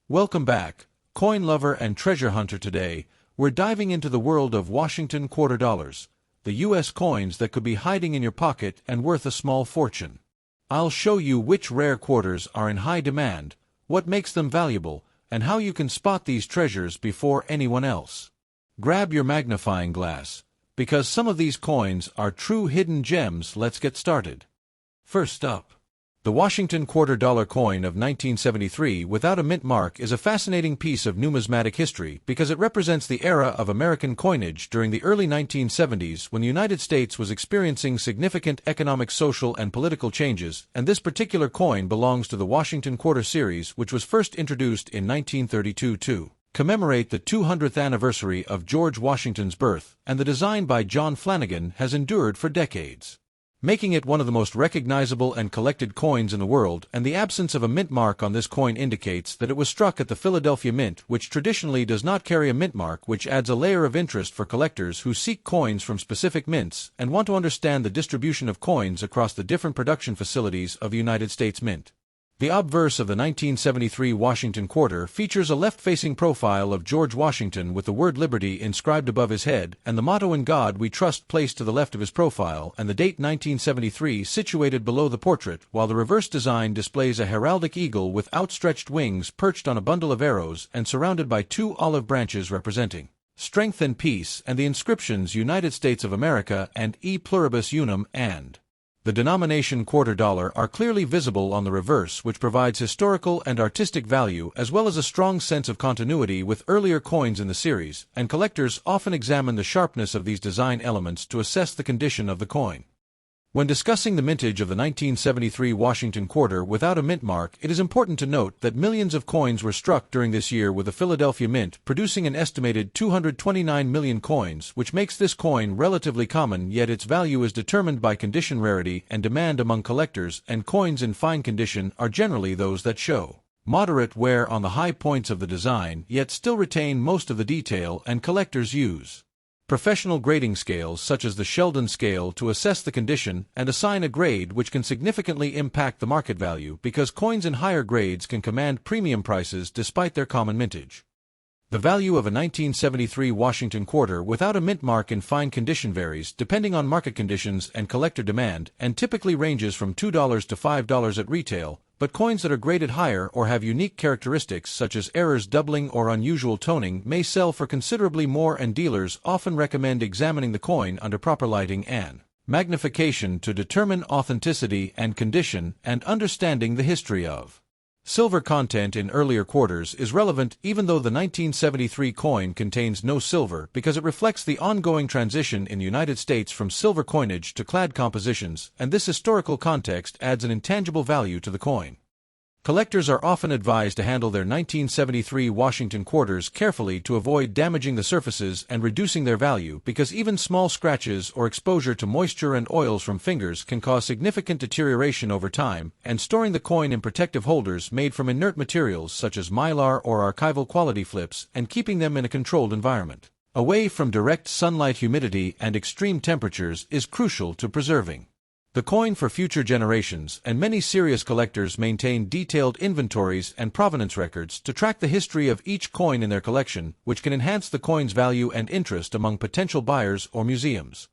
Welcome back, coin lover and treasure hunter. Today, we're diving into the world of Washington quarter dollars, the U.S. coins that could be hiding in your pocket and worth a small fortune. I'll show you which rare quarters are in high demand, what makes them valuable, and how you can spot these treasures before anyone else. Grab your magnifying glass, because some of these coins are true hidden gems. Let's get started. First up, the Washington quarter dollar coin of 1973 without a mint mark is a fascinating piece of numismatic history because it represents the era of American coinage during the early 1970s when the United States was experiencing significant economic, social, and political changes, and this particular coin belongs to the Washington quarter series, which was first introduced in 1932 to commemorate the 200th anniversary of George Washington's birth, and the design by John Flanagan has endured for decades, making it one of the most recognizable and collected coins in the world. And the absence of a mint mark on this coin indicates that it was struck at the Philadelphia Mint, which traditionally does not carry a mint mark, which adds a layer of interest for collectors who seek coins from specific mints and want to understand the distribution of coins across the different production facilities of the United States Mint. The obverse of the 1973 Washington quarter features a left-facing profile of George Washington with the word Liberty inscribed above his head and the motto "In God We Trust" placed to the left of his profile, and the date 1973 situated below the portrait, while the reverse design displays a heraldic eagle with outstretched wings perched on a bundle of arrows and surrounded by two olive branches representing strength and peace, and the inscriptions United States of America and E Pluribus Unum and the denomination quarter dollar are clearly visible on the reverse, which provides historical and artistic value as well as a strong sense of continuity with earlier coins in the series, and collectors often examine the sharpness of these design elements to assess the condition of the coin. When discussing the mintage of the 1973 Washington quarter without a mint mark, it is important to note that millions of coins were struck during this year with the Philadelphia Mint, producing an estimated 229 million coins, which makes this coin relatively common, yet its value is determined by condition, rarity, and demand among collectors, and coins in fine condition are generally those that show moderate wear on the high points of the design, yet still retain most of the detail, and collectors use professional grading scales such as the Sheldon scale to assess the condition and assign a grade, which can significantly impact the market value because coins in higher grades can command premium prices despite their common mintage. The value of a 1973 Washington quarter without a mint mark in fine condition varies depending on market conditions and collector demand, and typically ranges from $2 to $5 at retail, but coins that are graded higher or have unique characteristics such as errors, doubling, or unusual toning may sell for considerably more, and dealers often recommend examining the coin under proper lighting and magnification to determine authenticity and condition, and understanding the history of silver content in earlier quarters is relevant even though the 1973 coin contains no silver, because it reflects the ongoing transition in the United States from silver coinage to clad compositions, and this historical context adds an intangible value to the coin. Collectors are often advised to handle their 1973 Washington quarters carefully to avoid damaging the surfaces and reducing their value, because even small scratches or exposure to moisture and oils from fingers can cause significant deterioration over time, and storing the coin in protective holders made from inert materials such as mylar or archival quality flips, and keeping them in a controlled environment, away from direct sunlight, humidity, and extreme temperatures, is crucial to preserving the coin for future generations, and many serious collectors maintain detailed inventories and provenance records to track the history of each coin in their collection, which can enhance the coin's value and interest among potential buyers or museums.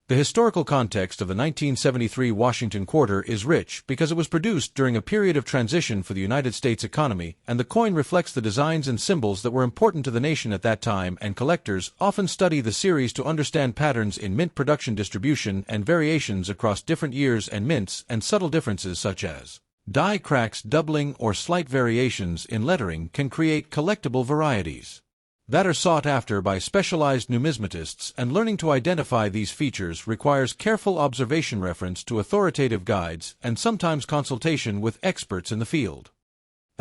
The historical context of the 1973 Washington quarter is rich because it was produced during a period of transition for the United States economy, and the coin reflects the designs and symbols that were important to the nation at that time, and collectors often study the series to understand patterns in mint production, distribution, and variations across different years and mints, and subtle differences such as die cracks, doubling, or slight variations in lettering can create collectible varieties that are sought after by specialized numismatists, and learning to identify these features requires careful observation, reference to authoritative guides, and sometimes consultation with experts in the field.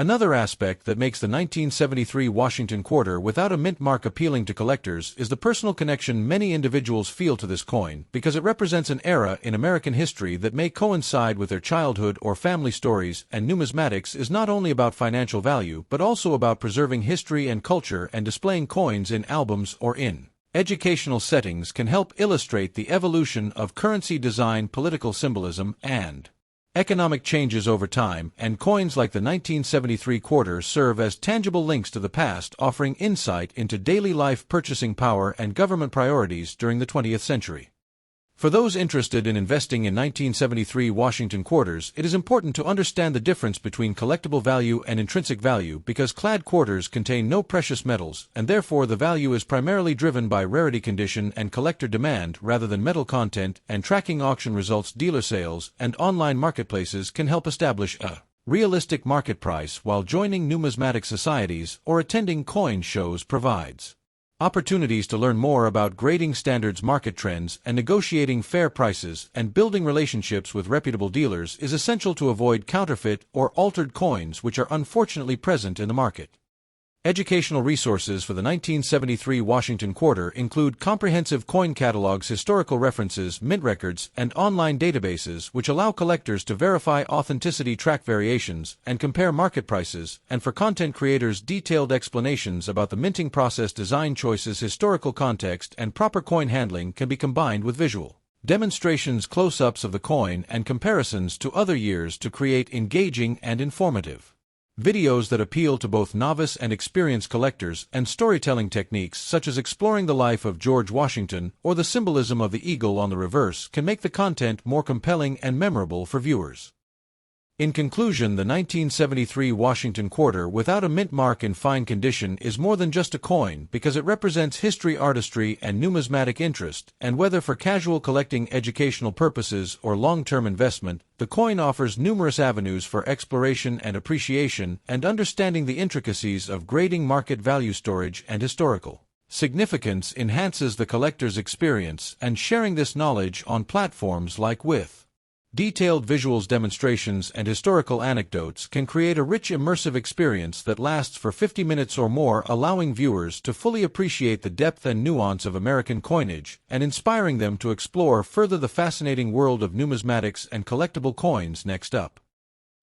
Another aspect that makes the 1973 Washington quarter without a mint mark appealing to collectors is the personal connection many individuals feel to this coin, because it represents an era in American history that may coincide with their childhood or family stories, and numismatics is not only about financial value but also about preserving history and culture, and displaying coins in albums or in educational settings can help illustrate the evolution of currency design, political symbolism, and Economic changes over time, and coins like the 1973 quarter serve as tangible links to the past, offering insight into daily life purchasing power and government priorities during the 20th century. For those interested in investing in 1973 Washington quarters, it is important to understand the difference between collectible value and intrinsic value because clad quarters contain no precious metals, and therefore the value is primarily driven by rarity condition and collector demand rather than metal content, and tracking auction results, dealer sales, and online marketplaces can help establish a realistic market price while joining numismatic societies or attending coin shows provides opportunities to learn more about grading standards, market trends, and negotiating fair prices, and building relationships with reputable dealers is essential to avoid counterfeit or altered coins which are unfortunately present in the market. Educational resources for the 1973 Washington quarter include comprehensive coin catalogs, historical references, mint records, and online databases which allow collectors to verify authenticity, track variations, and compare market prices, and for content creators, detailed explanations about the minting process, design choices, historical context, and proper coin handling can be combined with visual demonstrations, close-ups of the coin, and comparisons to other years to create engaging and informative videos that appeal to both novice and experienced collectors, and storytelling techniques such as exploring the life of George Washington or the symbolism of the eagle on the reverse can make the content more compelling and memorable for viewers. In conclusion, the 1973 Washington quarter without a mint mark in fine condition is more than just a coin because it represents history, artistry, and numismatic interest, and whether for casual collecting, educational purposes, or long-term investment, the coin offers numerous avenues for exploration and appreciation, and understanding the intricacies of grading, market value, storage, and historical significance enhances the collector's experience, and sharing this knowledge on platforms like with detailed visuals, demonstrations, and historical anecdotes can create a rich immersive experience that lasts for 50 minutes or more, allowing viewers to fully appreciate the depth and nuance of American coinage, and inspiring them to explore further the fascinating world of numismatics and collectible coins. Next up,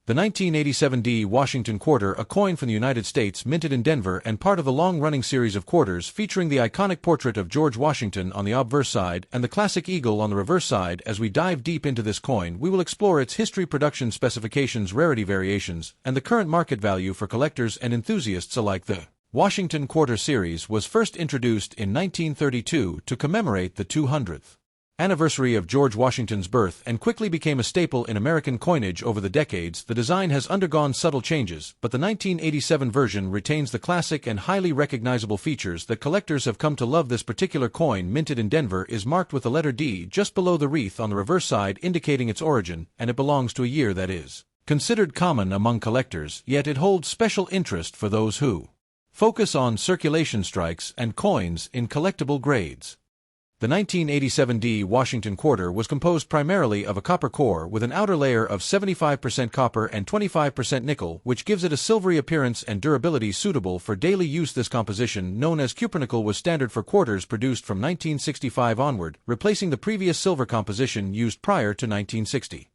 the 1987 Washington quarter, a coin from the United States minted in Denver and part of the long-running series of quarters featuring the iconic portrait of George Washington on the obverse side and the classic eagle on the reverse side. As we dive deep into this coin, we will explore its history, production specifications, rarity variations, and the current market value for collectors and enthusiasts alike. The Washington quarter series was first introduced in 1932 to commemorate the 200th anniversary of George Washington's birth and quickly became a staple in American coinage over the decades. The design has undergone subtle changes, but the 1987 version retains the classic and highly recognizable features that collectors have come to love. This particular coin, minted in Denver, is marked with the letter D just below the wreath on the reverse side, indicating its origin, and it belongs to a year that is considered common among collectors, yet it holds special interest for those who focus on circulation strikes and coins in collectible grades. The 1987 Washington quarter was composed primarily of a copper core with an outer layer of 75% copper and 25% nickel, which gives it a silvery appearance and durability suitable for daily use. This composition, known as cupronickel, was standard for quarters produced from 1965 onward, replacing the previous silver composition used prior to 1960.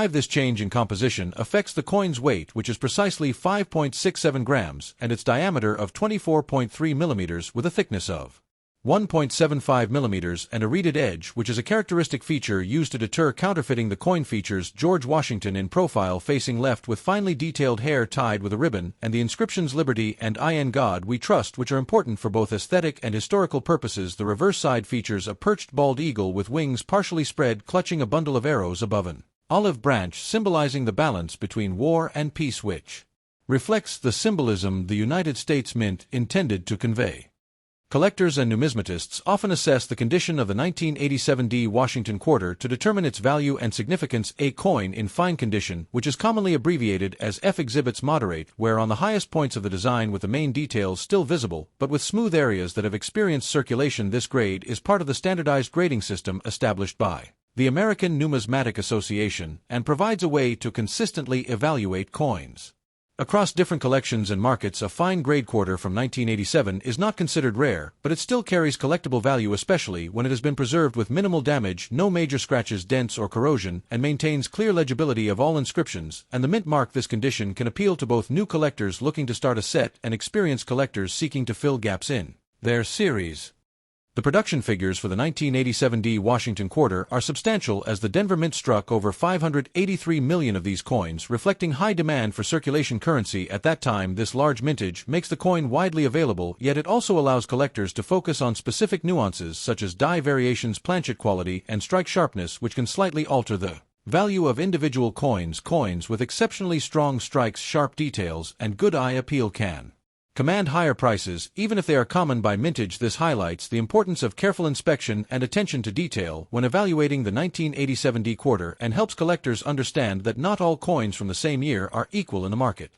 This change in composition affects the coin's weight, which is precisely 5.67 grams, and its diameter of 24.3 millimeters with a thickness of 1.75 millimeters and a reeded edge, which is a characteristic feature used to deter counterfeiting. The coin features George Washington in profile facing left with finely detailed hair tied with a ribbon, and the inscriptions Liberty and In God We Trust, which are important for both aesthetic and historical purposes. The reverse side features a perched bald eagle with wings partially spread clutching a bundle of arrows above an olive branch, symbolizing the balance between war and peace, which reflects the symbolism the United States Mint intended to convey. Collectors and numismatists often assess the condition of the 1987 Washington quarter to determine its value and significance. A coin in fine condition, which is commonly abbreviated as F, exhibits moderate wear on the highest points of the design with the main details still visible, but with smooth areas that have experienced circulation. This grade is part of the standardized grading system established by the American Numismatic Association and provides a way to consistently evaluate coins across different collections and markets. A fine-grade quarter from 1987 is not considered rare, but it still carries collectible value, especially when it has been preserved with minimal damage, no major scratches, dents, or corrosion, and maintains clear legibility of all inscriptions, and the mint mark. This condition can appeal to both new collectors looking to start a set and experienced collectors seeking to fill gaps in their series. The production figures for the 1987 D Washington quarter are substantial, as the Denver Mint struck over 583 million of these coins, reflecting high demand for circulation currency at that time. This large mintage makes the coin widely available, yet it also allows collectors to focus on specific nuances such as die variations, planchet quality, and strike sharpness, which can slightly alter the value of individual coins. Coins with exceptionally strong strikes, sharp details, and good eye appeal can command higher prices, even if they are common by mintage. This highlights the importance of careful inspection and attention to detail when evaluating the 1987 D quarter, and helps collectors understand that not all coins from the same year are equal in the market.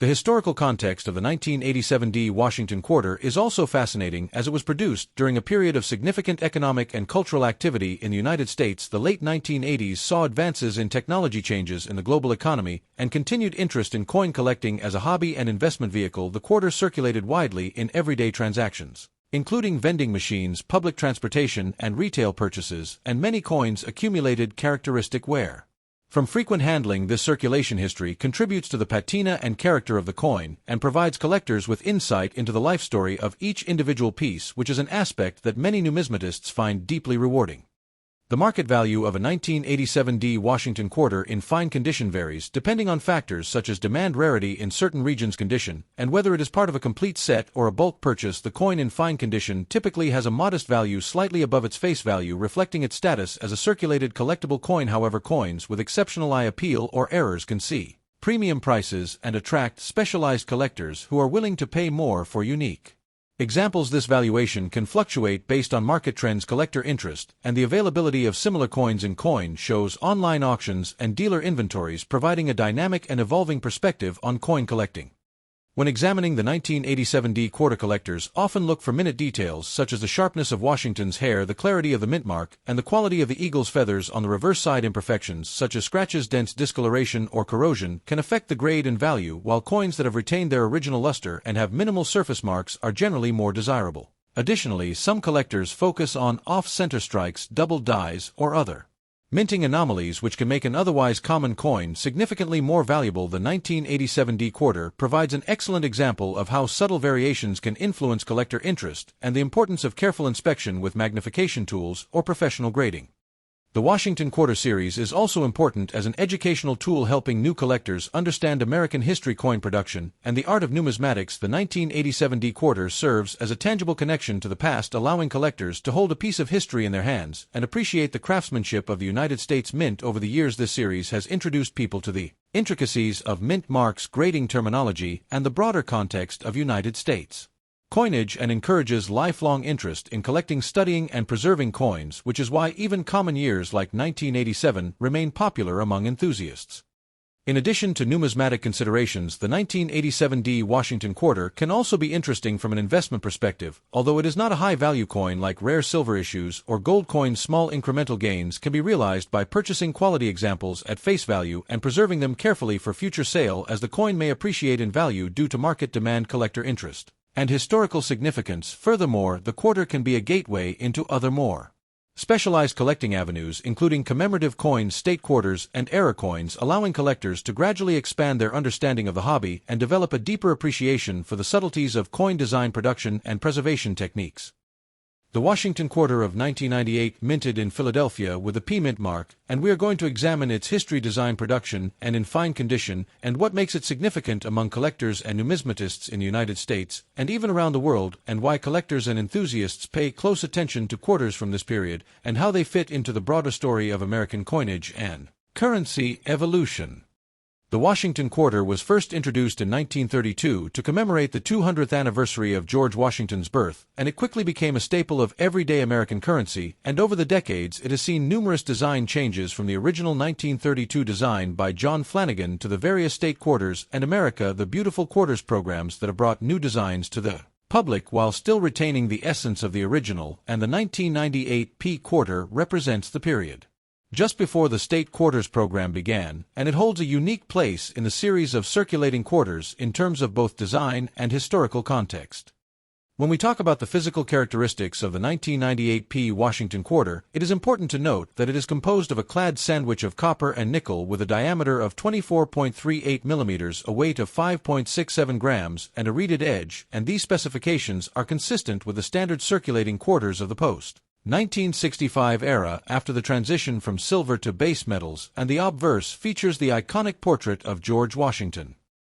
The historical context of the 1987 D Washington quarter is also fascinating, as it was produced during a period of significant economic and cultural activity in the United States. The late 1980s saw advances in technology, changes in the global economy, and continued interest in coin collecting as a hobby and investment vehicle. The quarter circulated widely in everyday transactions, including vending machines, public transportation, and retail purchases, and many coins accumulated characteristic wear. From frequent handling, this circulation history contributes to the patina and character of the coin, and provides collectors with insight into the life story of each individual piece, which is an aspect that many numismatists find deeply rewarding. The market value of a 1987 D Washington quarter in fine condition varies depending on factors such as demand, rarity in certain regions, condition, and whether it is part of a complete set or a bulk purchase. The coin in fine condition typically has a modest value slightly above its face value, reflecting its status as a circulated collectible coin. However, coins with exceptional eye appeal or errors can see premium prices and attract specialized collectors who are willing to pay more for unique examples. This valuation can fluctuate based on market trends, collector interest, and the availability of similar coins in coin shows, online auctions, and dealer inventories, providing a dynamic and evolving perspective on coin collecting. When examining the 1987 D quarter, collectors often look for minute details such as the sharpness of Washington's hair, the clarity of the mint mark, and the quality of the eagle's feathers on the reverse side. Imperfections such as scratches, dents, discoloration, or corrosion can affect the grade and value, while coins that have retained their original luster and have minimal surface marks are generally more desirable. Additionally, some collectors focus on off-center strikes, double dies, or other minting anomalies, which can make an otherwise common coin significantly more valuable. The 1987 D quarter provides an excellent example of how subtle variations can influence collector interest, and the importance of careful inspection with magnification tools or professional grading. The Washington Quarter series is also important as an educational tool, helping new collectors understand American history, coin production, and the art of numismatics. The 1987 D quarter serves as a tangible connection to the past, allowing collectors to hold a piece of history in their hands and appreciate the craftsmanship of the United States Mint. Over the years, this series has introduced people to the intricacies of mint marks, grading terminology, and the broader context of United States coinage, and encourages lifelong interest in collecting, studying, and preserving coins, which is why even common years like 1987 remain popular among enthusiasts. In addition to numismatic considerations, the 1987 D Washington quarter can also be interesting from an investment perspective. Although it is not a high-value coin like rare silver issues or gold coins, small incremental gains can be realized by purchasing quality examples at face value and preserving them carefully for future sale, as the coin may appreciate in value due to market demand, collector interest, and historical significance. Furthermore, the quarter can be a gateway into other more specialized collecting avenues, including commemorative coins, state quarters, and era coins, allowing collectors to gradually expand their understanding of the hobby and develop a deeper appreciation for the subtleties of coin design, production, and preservation techniques. The Washington quarter of 1998 minted in Philadelphia with a P mint mark, and we are going to examine its history, design, production, and in fine condition, and what makes it significant among collectors and numismatists in the United States, and even around the world, and why collectors and enthusiasts pay close attention to quarters from this period, and how they fit into the broader story of American coinage and currency evolution. The Washington quarter was first introduced in 1932 to commemorate the 200th anniversary of George Washington's birth, and it quickly became a staple of everyday American currency, and over the decades it has seen numerous design changes, from the original 1932 design by John Flanagan to the various state quarters and America the Beautiful Quarters programs that have brought new designs to the public while still retaining the essence of the original, and the 1998 P quarter represents the period just before the state quarters program began, and it holds a unique place in the series of circulating quarters in terms of both design and historical context. When we talk about the physical characteristics of the 1998 P Washington quarter, it is important to note that it is composed of a clad sandwich of copper and nickel with a diameter of 24.38 millimeters, a weight of 5.67 grams, and a reeded edge, and these specifications are consistent with the standard circulating quarters of the post. 1965 era, after the transition from silver to base metals, and the obverse features the iconic portrait of George Washington.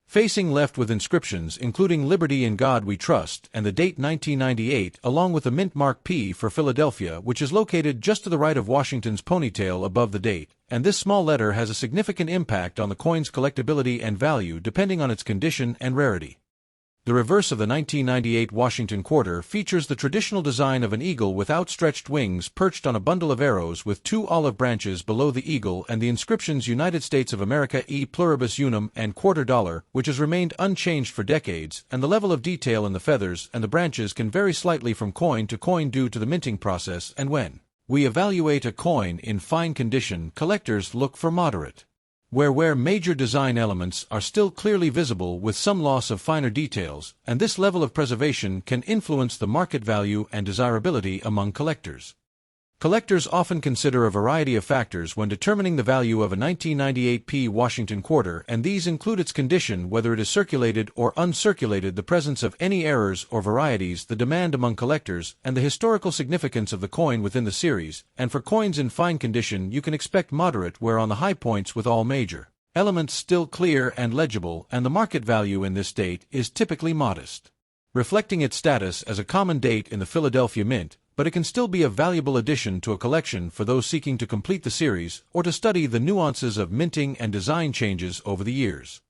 Facing left with inscriptions including Liberty in God We Trust and the date 1998, along with the mint mark P for Philadelphia, which is located just to the right of Washington's ponytail above the date, and this small letter has a significant impact on the coin's collectability and value depending on its condition and rarity. The reverse of the 1998 Washington quarter features the traditional design of an eagle with outstretched wings perched on a bundle of arrows with two olive branches below the eagle and the inscriptions United States of America e pluribus unum and $quarter, which has remained unchanged for decades, and the level of detail in the feathers and the branches can vary slightly from coin to coin due to the minting process, and when we evaluate a coin in fine condition, collectors look for moderate, where major design elements are still clearly visible with some loss of finer details, and this level of preservation can influence the market value and desirability among collectors. Collectors often consider a variety of factors when determining the value of a 1998 P Washington quarter, and these include its condition, whether it is circulated or uncirculated, the presence of any errors or varieties, the demand among collectors, and the historical significance of the coin within the series. And for coins in fine condition, you can expect moderate, where on the high points with all major elements still clear and legible, and the market value in this date is typically modest, reflecting its status as a common date in the Philadelphia Mint, but it can still be a valuable addition to a collection for those seeking to complete the series or to study the nuances of minting and design changes over the years.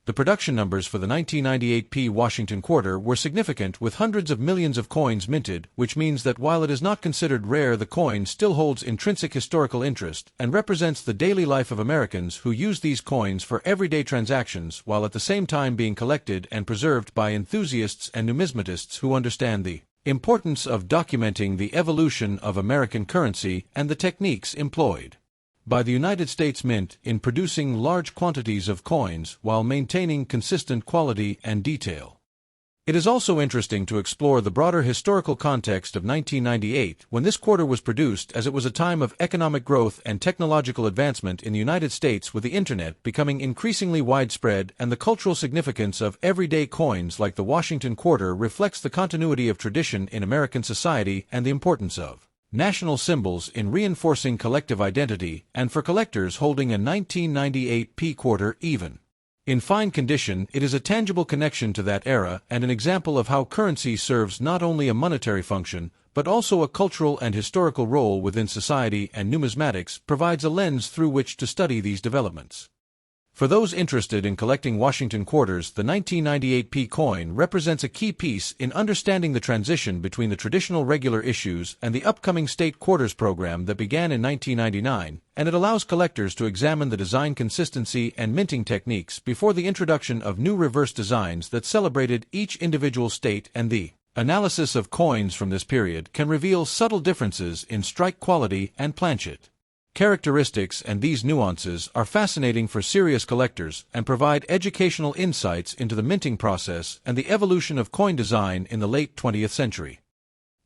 The production numbers for the 1998 P Washington quarter were significant, with hundreds of millions of coins minted, which means that while it is not considered rare, the coin still holds intrinsic historical interest and represents the daily life of Americans who use these coins for everyday transactions, while at the same time being collected and preserved by enthusiasts and numismatists who understand the importance of documenting the evolution of American currency and the techniques employed by the United States Mint in producing large quantities of coins while maintaining consistent quality and detail. It is also interesting to explore the broader historical context of 1998 when this quarter was produced, as it was a time of economic growth and technological advancement in the United States, with the Internet becoming increasingly widespread, and the cultural significance of everyday coins like the Washington quarter reflects the continuity of tradition in American society and the importance of national symbols in reinforcing collective identity, and for collectors holding a 1998 P quarter even in fine condition, it is a tangible connection to that era and an example of how currency serves not only a monetary function, but also a cultural and historical role within society, and numismatics provides a lens through which to study these developments. For those interested in collecting Washington quarters, the 1998 P coin represents a key piece in understanding the transition between the traditional regular issues and the upcoming state quarters program that began in 1999, and it allows collectors to examine the design consistency and minting techniques before the introduction of new reverse designs that celebrated each individual state, and the analysis of coins from this period can reveal subtle differences in strike quality and planchet characteristics, and these nuances are fascinating for serious collectors and provide educational insights into the minting process and the evolution of coin design in the late 20th century.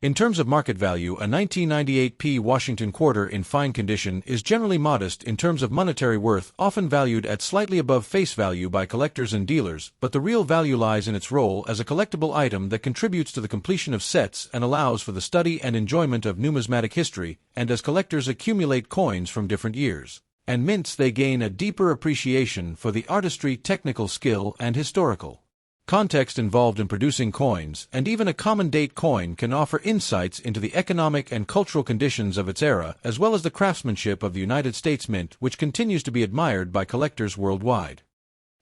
In terms of market value, a 1998 P Washington quarter in fine condition is generally modest in terms of monetary worth, often valued at slightly above face value by collectors and dealers, but the real value lies in its role as a collectible item that contributes to the completion of sets and allows for the study and enjoyment of numismatic history, and as collectors accumulate coins from different years and mints, they gain a deeper appreciation for the artistry, technical skill, and historical context involved in producing coins, and even a common date coin can offer insights into the economic and cultural conditions of its era, as well as the craftsmanship of the United States Mint, which continues to be admired by collectors worldwide.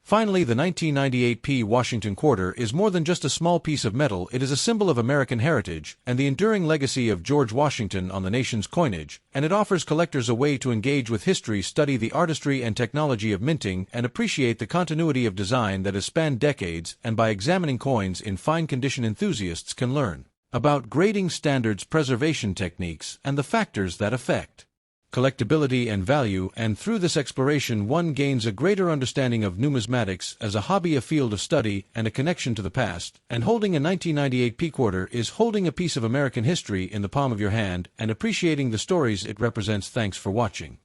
Finally, the 1998 P Washington quarter is more than just a small piece of metal. It is a symbol of American heritage and the enduring legacy of George Washington on the nation's coinage, and it offers collectors a way to engage with history, study the artistry and technology of minting, and appreciate the continuity of design that has spanned decades. And by examining coins in fine condition, enthusiasts can learn about grading standards, preservation techniques, and the factors that affect collectability, and value, and through this exploration one gains a greater understanding of numismatics as a hobby, a field of study, and a connection to the past. And holding a 1998 P-quarter is holding a piece of American history in the palm of your hand and appreciating the stories it represents. Thanks for watching.